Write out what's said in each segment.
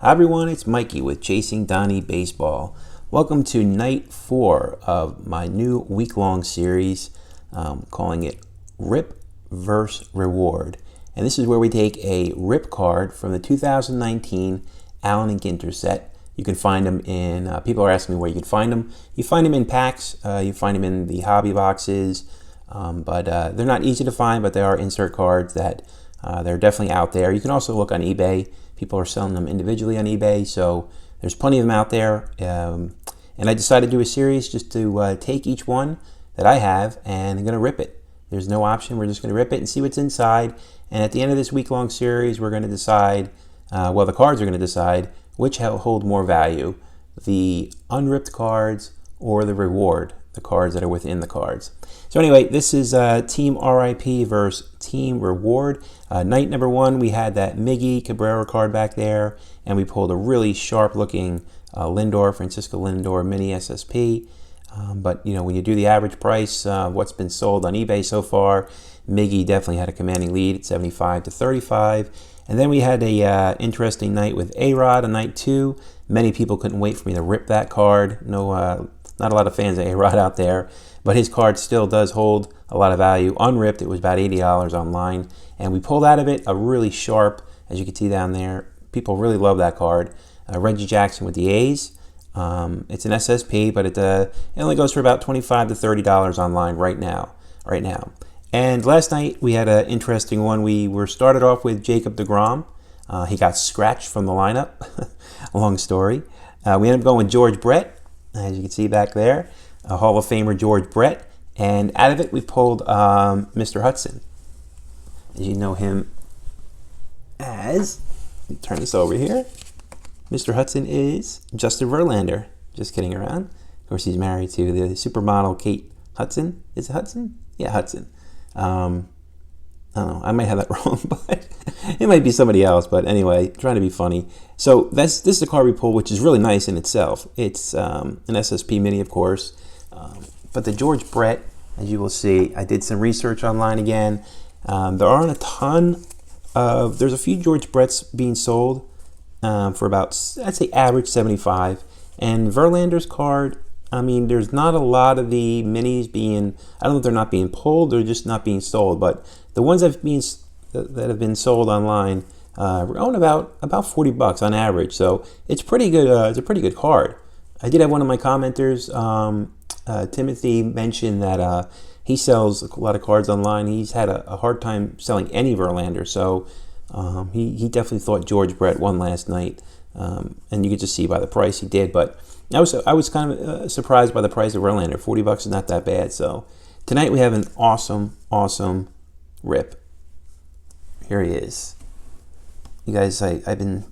Hi everyone, it's Mikey with Chasing Donnie Baseball. Welcome to night 4 of my new week-long series, calling it RIP vs. Reward. And this is where we take a RIP card from the 2019 Allen Ginter set. You can find them in, people are asking me where you can find them. You find them in packs, you find them in the hobby boxes, but they're not easy to find, but they are insert cards that they're definitely out there. You can also look on eBay. People are selling them individually on eBay, so there's plenty of them out there. And I decided to do a series just to take each one that I have and I'm going to rip it. There's no option. We're just going to rip it and see what's inside. And at the end of this week-long series, we're going to decide, well, the cards are going to decide which hold more value, the unripped cards or the reward, the cards that are within the cards. So anyway, this is Team R.I.P. versus Team Reward. Night number 1, we had that Miggy Cabrera card back there, and we pulled a really sharp-looking Francisco Lindor mini SSP. But you know, when you do the average price, what's been sold on eBay so far, Miggy definitely had a commanding lead at 75 to 35. And then we had a interesting night with A-Rod on night 2. Many people couldn't wait for me to rip that card. No, not a lot of fans of A-Rod out there, but his card still does hold a lot of value. Unripped, it was about $80 online, and we pulled out of it a really sharp, as you can see down there. People really love that card. Reggie Jackson with the A's. It's an SSP, but it only goes for about $25 to $30 online right now. And last night we had an interesting one. We were started off with Jacob deGrom. He got scratched from the lineup. Long story. We ended up going with George Brett, as you can see back there, a Hall of Famer George Brett. And out of it we pulled Mr. Hudson. As you know him as, let me turn this over here. Mr. Hudson is Justin Verlander. Just kidding around. Of course, he's married to the supermodel KATE UPTON. Is it Hudson? Yeah, Hudson. I don't know. I might have that wrong, but it might be somebody else. But anyway, trying to be funny. So this is the card we pulled, which is really nice in itself. It's an SSP mini, of course. But the George Brett, as you will see, I did some research online again. There aren't a ton of, there's a few George Bretts being sold for about, I'd say average 75. And Verlander's card, I mean, there's not a lot of the minis being, I don't know if they're not being pulled or just not being sold, but the ones that have been sold online are going about $40 on average. So it's pretty good. It's a pretty good card. I did have one of my commenters, Timothy, mentioned that he sells a lot of cards online. He's had a hard time selling any Verlander, so he definitely thought George Brett won last night, and you could just see by the price he did. But I was kind of surprised by the price of Verlander. $40 is not that bad. So tonight we have an awesome rip. Here he is. You guys, I've been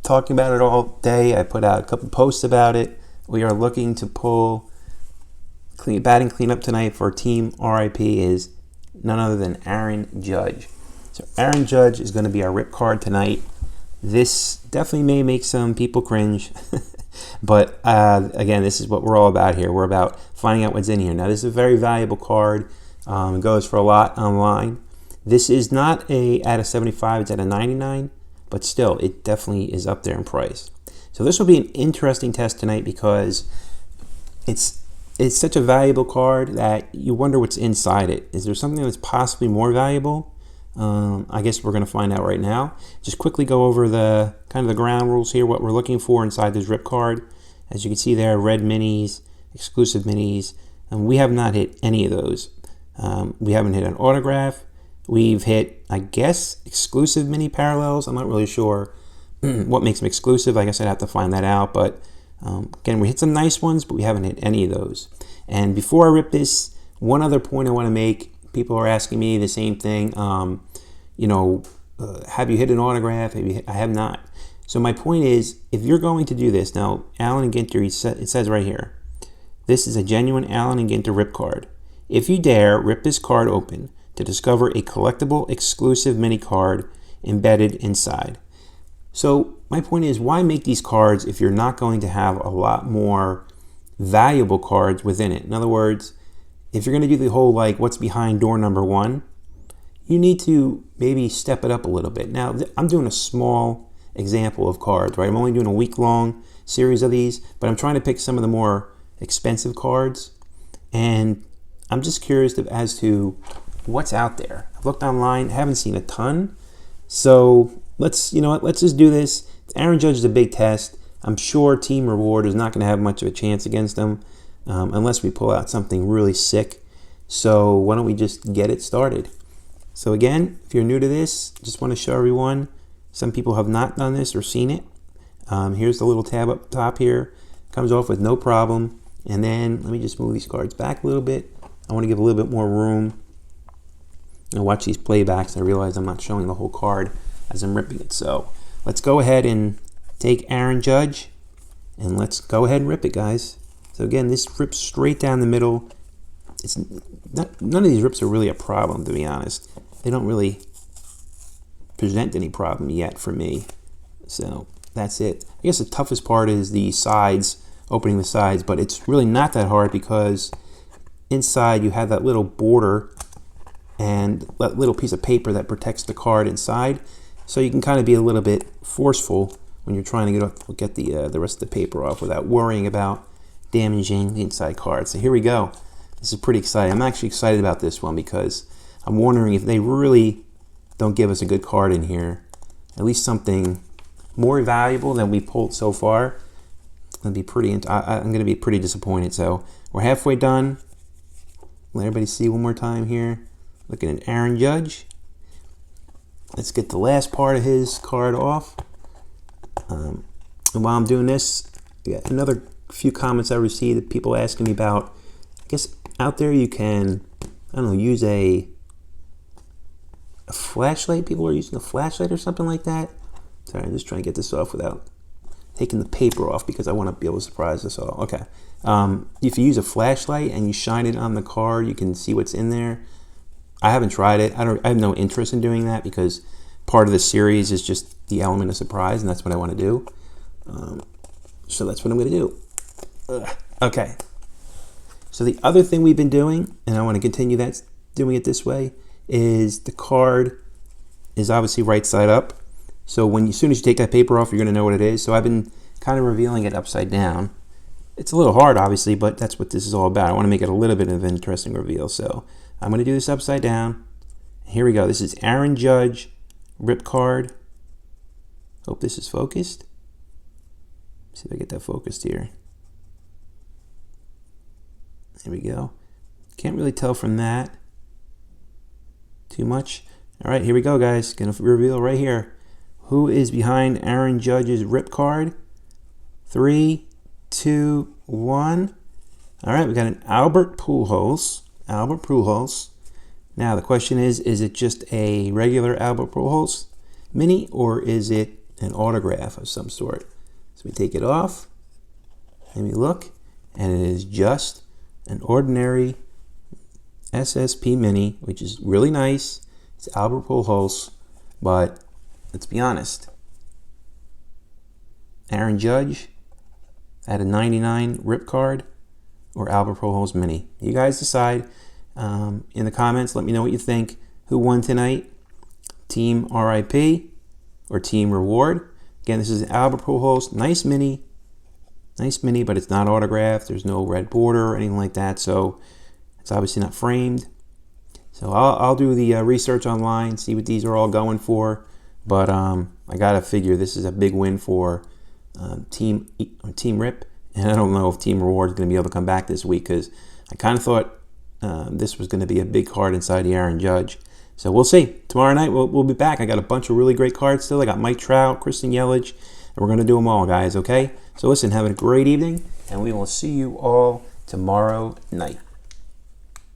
talking about it all day. I put out a couple posts about it. We are looking to pull batting cleanup tonight for Team R.I.P. is none other than Aaron Judge. So Aaron Judge is going to be our rip card tonight. This definitely may make some people cringe, but again, this is what we're all about here. We're about finding out what's in here. Now, this is a very valuable card. It goes for a lot online. This is not at a 75, it's at a 99, but still, it definitely is up there in price. So this will be an interesting test tonight because it's such a valuable card that you wonder what's inside it. Is there something that's possibly more valuable? I guess we're going to find out right now. Just quickly go over the kind of the ground rules here, what we're looking for inside this rip card. As you can see there, red minis, exclusive minis, and we have not hit any of those. We haven't hit an autograph. We've hit, I guess, exclusive mini parallels. I'm not really sure what makes them exclusive. I guess I'd have to find that out. But again, we hit some nice ones, but we haven't hit any of those. And before I rip this, one other point I want to make. People are asking me the same thing. Have you hit an autograph? I have not. So my point is, if you're going to do this, now Allen Ginter, it says right here, this is a genuine Allen Ginter rip card. If you dare, rip this card open to discover a collectible exclusive mini card embedded inside. So my point is, why make these cards if you're not going to have a lot more valuable cards within it? In other words, if you're going to do the whole like what's behind door number 1, you need to maybe step it up a little bit. Now, I'm doing a small example of cards, right? I'm only doing a week-long series of these, but I'm trying to pick some of the more expensive cards, and I'm just curious as to what's out there. I've looked online, haven't seen a ton, so let's just do this. Aaron Judge is a big test. I'm sure Team Reward is not going to have much of a chance against them unless we pull out something really sick. So why don't we just get it started? So again, if you're new to this, just want to show everyone, some people have not done this or seen it. Here's the little tab up top here. Comes off with no problem. And then let me just move these cards back a little bit. I want to give a little bit more room. And watch these playbacks. I realize I'm not showing the whole card as I'm ripping it. So let's go ahead and take Aaron Judge, and let's go ahead and rip it, guys. So again, this rips straight down the middle. It's not, none of these rips are really a problem, to be honest. They don't really present any problem yet for me. So that's it. I guess the toughest part is the sides, opening the sides, but it's really not that hard because inside you have that little border and that little piece of paper that protects the card inside. So you can kind of be a little bit forceful when you're trying to get the rest of the paper off without worrying about damaging the inside card. So here we go. This is pretty exciting. I'm actually excited about this one because I'm wondering if they really don't give us a good card in here, at least something more valuable than we pulled so far. I'm going to be pretty disappointed. So we're halfway done. Let everybody see one more time here. Looking at Aaron Judge. Let's get the last part of his card off. And while I'm doing this, I got another few comments I received of people asking me about, I guess out there you can, I don't know, use a flashlight. People are using a flashlight or something like that. Sorry, I'm just trying to get this off without taking the paper off because I want to be able to surprise us all. Okay. If you use a flashlight and you shine it on the card, you can see what's in there. I haven't tried it. I have no interest in doing that because part of the series is just the element of surprise, and that's what I want to do. So that's what I'm going to do. Okay. So the other thing we've been doing, and I want to continue doing it this way, is the card is obviously right side up. So as soon as you take that paper off, you're going to know what it is. So I've been kind of revealing it upside down. It's a little hard, obviously, but that's what this is all about. I want to make it a little bit of an interesting reveal. So I'm going to do this upside down. Here we go. This is Aaron Judge rip card. Hope this is focused. See if I get that focused here. There we go. Can't really tell from that too much. All right, here we go, guys. Gonna reveal right here. Who is behind Aaron Judge's rip card? 3, 2, 1. All right, we got an Albert Pujols. Albert Pujols. Now the question is it just a regular Albert Pujols mini, or is it an autograph of some sort? So we take it off and we look, and it is just an ordinary SSP mini, which is really nice. It's Albert Pujols, but let's be honest. Aaron Judge at a 99 rip card or Albert Pujols mini. You guys decide. In the comments, let me know what you think. Who won tonight? Team R.I.P. or Team Reward? Again, this is Albert Pujols. Nice mini, but it's not autographed. There's no red border or anything like that, so it's obviously not framed. So I'll do the research online, see what these are all going for. But I gotta figure this is a big win for Team RIP, and I don't know if Team Reward is going to be able to come back this week because I kind of thought this was going to be a big card inside the Aaron Judge. So we'll see. Tomorrow night we'll be back. I got a bunch of really great cards still. I got Mike Trout, Christian Yelich, and we're going to do them all, guys, okay? So listen, have a great evening, and we will see you all tomorrow night.